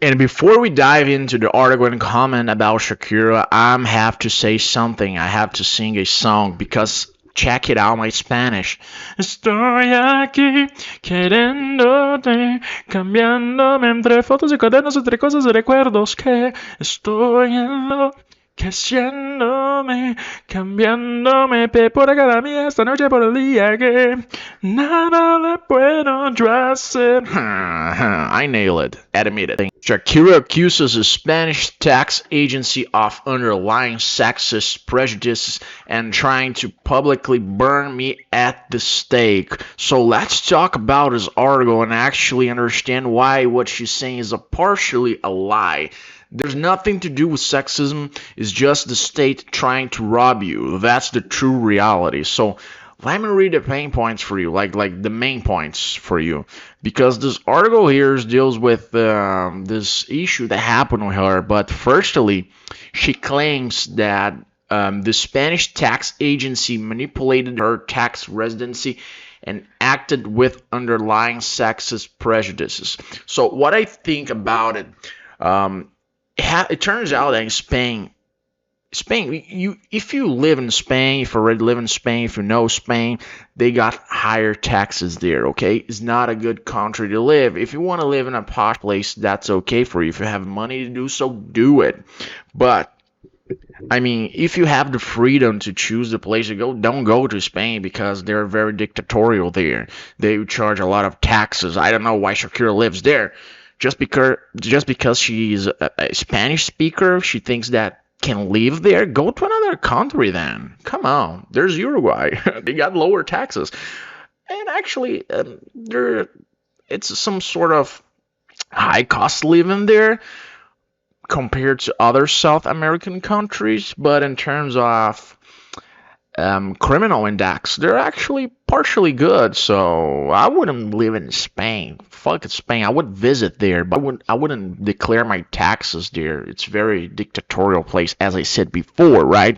And before we dive into the article and comment about Shakira, I have to say something. I have to sing a song because check it out, my Spanish. Estoy aquí queriéndote, cambiándome entre fotos y cuadernos, entre cosas y recuerdos que estoy enloqueciéndome, cambiándome por cada mía esta noche por el día que nada le puedo yo hacer. I nail it. Admit it. Shakira accuses a Spanish tax agency of underlying sexist prejudices and trying to publicly burn me at the stake. So let's talk about this article and actually understand why what she's saying is partially a lie. There's nothing to do with sexism, it's just the state trying to rob you. That's the true reality. So let me read the pain points for you, like the main points for you, because this article here deals with this issue that happened with her. But firstly, she claims that the Spanish tax agency manipulated her tax residency and acted with underlying sexist prejudices. So what I think about it, it turns out that in Spain, if you live in Spain, if you already live in Spain, if you know Spain, they got higher taxes there, okay? It's not a good country to live. If you want to live in a posh place, that's okay for you. If you have money to do so, do it. But, I mean, if you have the freedom to choose the place to go, don't go to Spain because they're very dictatorial there. They charge a lot of taxes. I don't know why Shakira lives there. Just because she's a Spanish speaker, she thinks that can live there. Go to another country then. Come on, there's Uruguay. They got lower taxes, and actually, there it's some sort of high cost living there compared to other South American countries. But in terms of criminal index, they're actually partially good. So I wouldn't live in Spain. Fuck it, Spain. I would visit there, but I wouldn't declare my taxes there. It's a very dictatorial place, as I said before, right?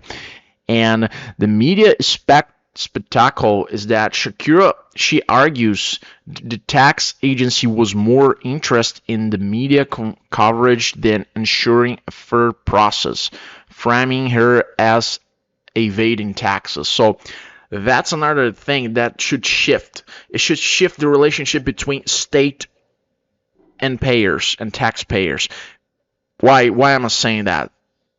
And the media spectacle is that Shakira, she argues the tax agency was more interested in the media coverage than ensuring a fair process, framing her as evading taxes. So that's another thing that should shift. It should shift the relationship between state and payers and taxpayers. Why am I saying that?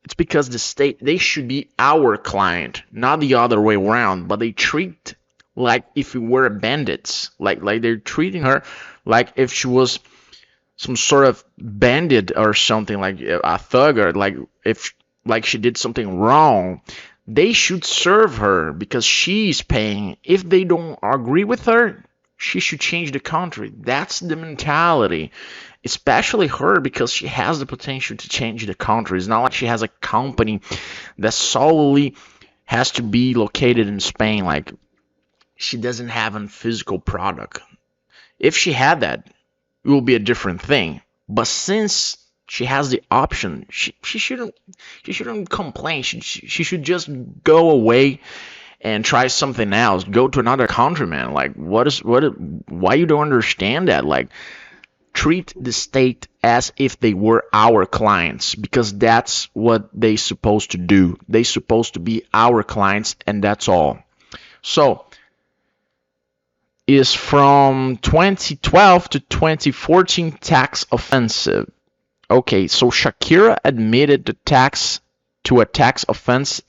It's because the state, they should be our client, not the other way around, but they treat like if we were bandits. Like they're treating her like if she was some sort of bandit or something, like a thug, or like she did something wrong. They should serve her because she's paying. If they don't agree with her, she should change the country. That's the mentality. Especially her, because she has the potential to change the country. It's not like she has a company that solely has to be located in Spain. Like, she doesn't have a physical product. If she had that, it will be a different thing. But since she has the option, she shouldn't complain. She should just go away and try something else. Go to another country, man. Like, why you don't understand that? Like, treat the state as if they were our clients, because that's what they supposed to do. They supposed to be our clients, and that's all. So is from 2012 to 2014 tax offensive. Okay, so Shakira admitted to a tax offense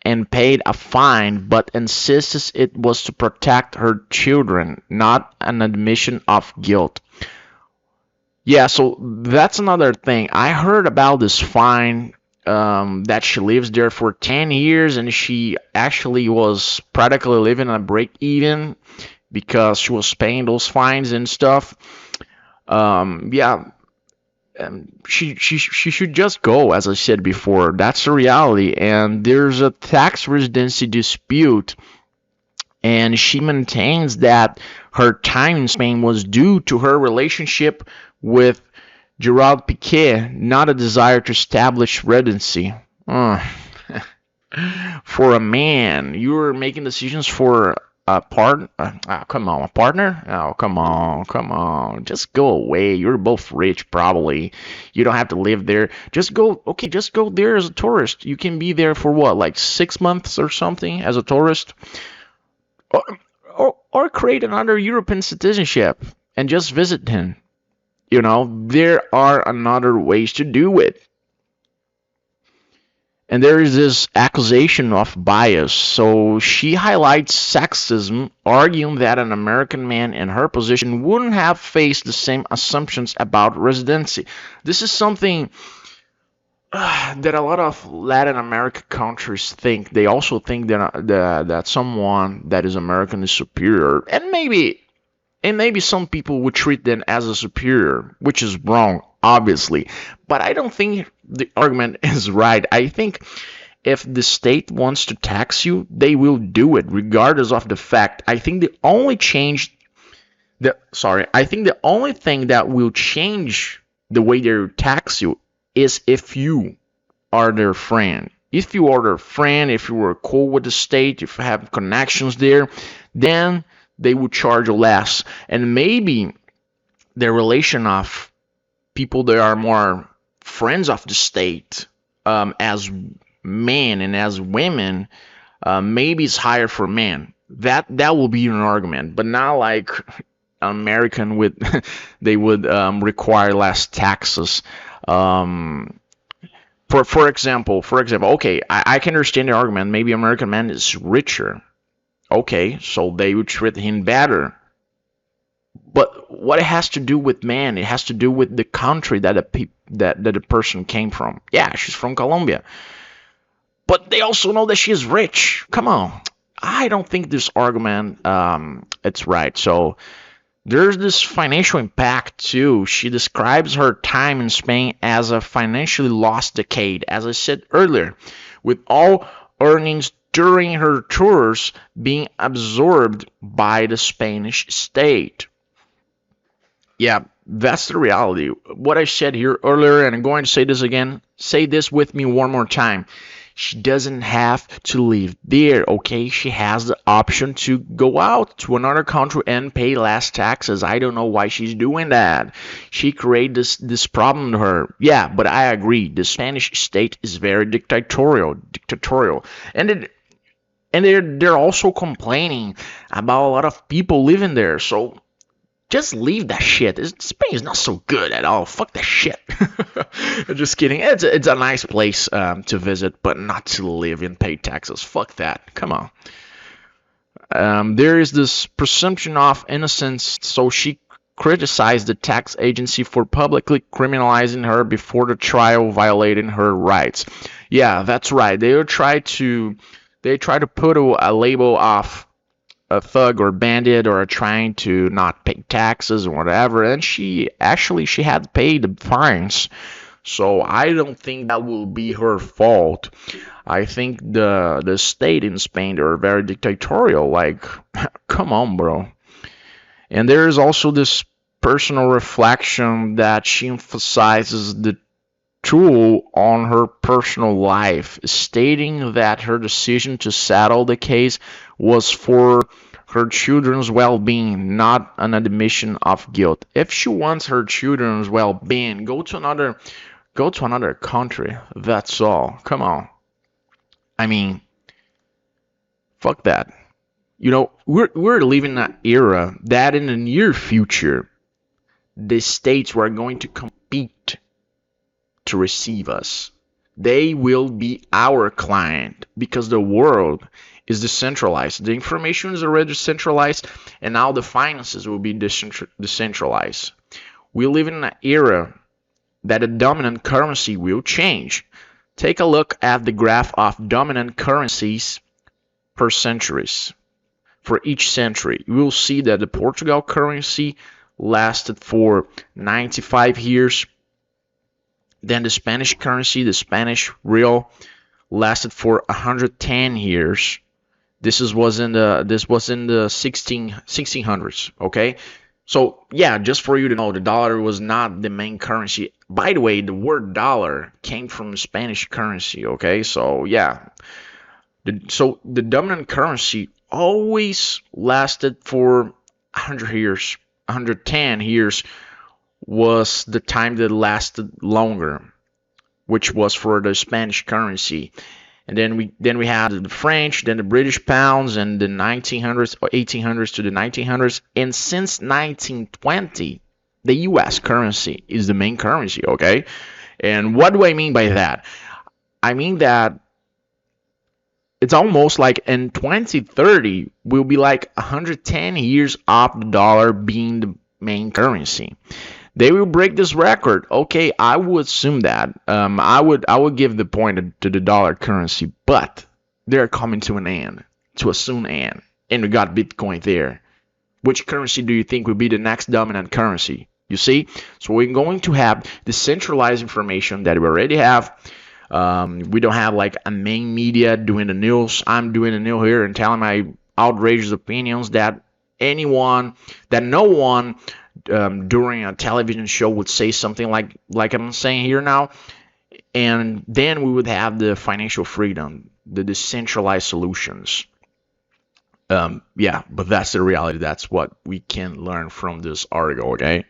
and paid a fine, but insists it was to protect her children, not an admission of guilt. Yeah, so that's another thing. I heard about this fine, that she lives there for 10 years, and she actually was practically living on a break even because she was paying those fines and stuff. Yeah, she should just go, as I said before. That's the reality. And there's a tax residency dispute, and she maintains that her time in Spain was due to her relationship with Gerard Piqué, not a desire to establish residency. For a man, you're making decisions for come on, a partner? Oh, come on. Just go away. You're both rich, probably. You don't have to live there. Just go, okay, just go there as a tourist. You can be there for what, like 6 months or something as a tourist? Or, or create another European citizenship and just visit him. There are another ways to do it. And there is this accusation of bias. So she highlights sexism, arguing that an American man in her position wouldn't have faced the same assumptions about residency. This is something that a lot of Latin American countries think. They also think that someone that is American is superior, and maybe some people would treat them as a superior, which is wrong, obviously. But I don't think the argument is right. I think if the state wants to tax you, they will do it regardless of the fact. I think the only thing that will change the way they tax you is if you are their friend. If you are their friend, if you were cool with the state, if you have connections there, then they would charge less. And maybe the relation of people that are more friends of the state, as men and as women, maybe it's higher for men. That will be an argument, but not like American would they would require less taxes. For example, okay, I can understand the argument. Maybe American man is richer. Okay, so they would treat him better. But what it has to do with man, it has to do with the country that the person came from. Yeah, she's from Colombia. But they also know that she is rich. Come on. I don't think this argument it's right. So there's this financial impact too. She describes her time in Spain as a financially lost decade, as I said earlier, with all earnings during her tours being absorbed by the Spanish state. Yeah, that's the reality. What I said here earlier, and I'm going to say this again, say this with me one more time. She doesn't have to live there, okay? She has the option to go out to another country and pay less taxes. I don't know why she's doing that. She created this problem to her. Yeah, but I agree. The Spanish state is very dictatorial. And they're also complaining about a lot of people living there. So just leave that shit. Spain is not so good at all. Fuck that shit. Just kidding. It's a nice place to visit, but not to live and pay taxes. Fuck that. Come on. There is this presumption of innocence, so she criticized the tax agency for publicly criminalizing her before the trial, violating her rights. Yeah, that's right. They try to put a label of a thug or bandit or trying to not pay taxes or whatever, and she had paid the fines. So I don't think that will be her fault. I think the state in Spain, they're very dictatorial. Like, come on, bro. And there is also this personal reflection that she emphasizes the tool on her personal life, stating that her decision to settle the case was for her children's well-being, not an admission of guilt. If she wants her children's well-being, go to another country. That's all. Come on. I mean, fuck that. We're living in an era that in the near future, the states were going to compete to receive us. They will be our client because the world is decentralized. The information is already centralized, and now the finances will be decentralized. We live in an era that the dominant currency will change. Take a look at the graph of dominant currencies per centuries. For each century, you will see that the Portugal currency lasted for 95 years. Then the Spanish currency, the Spanish real, lasted for 110 years. This was in the 1600s. Okay, so yeah, just for you to know, the dollar was not the main currency. By the way, the word dollar came from the Spanish currency. Okay, so yeah, So the dominant currency always lasted for 100 years. 110 years was the time that lasted longer, which was for the Spanish currency. And then we had the French, then the British pounds, and the 1900s or 1800s to the 1900s. And since 1920, the U.S. currency is the main currency. Okay, and what do I mean by that? I mean that it's almost like in 2030 will be like 110 years of the dollar being the main currency. They will break this record. Okay, I would assume that. I would give the point to the dollar currency, but they're coming to an end, to a soon end, and we got Bitcoin there. Which currency do you think will be the next dominant currency? You see, so we're going to have the centralized information that we already have. We don't have like a main media doing the news. I'm doing the news here and telling my outrageous opinions that no one during a television show would say something like I'm saying here now. And then we would have the financial freedom, the decentralized solutions. Yeah, but that's the reality. That's what we can learn from this article, okay?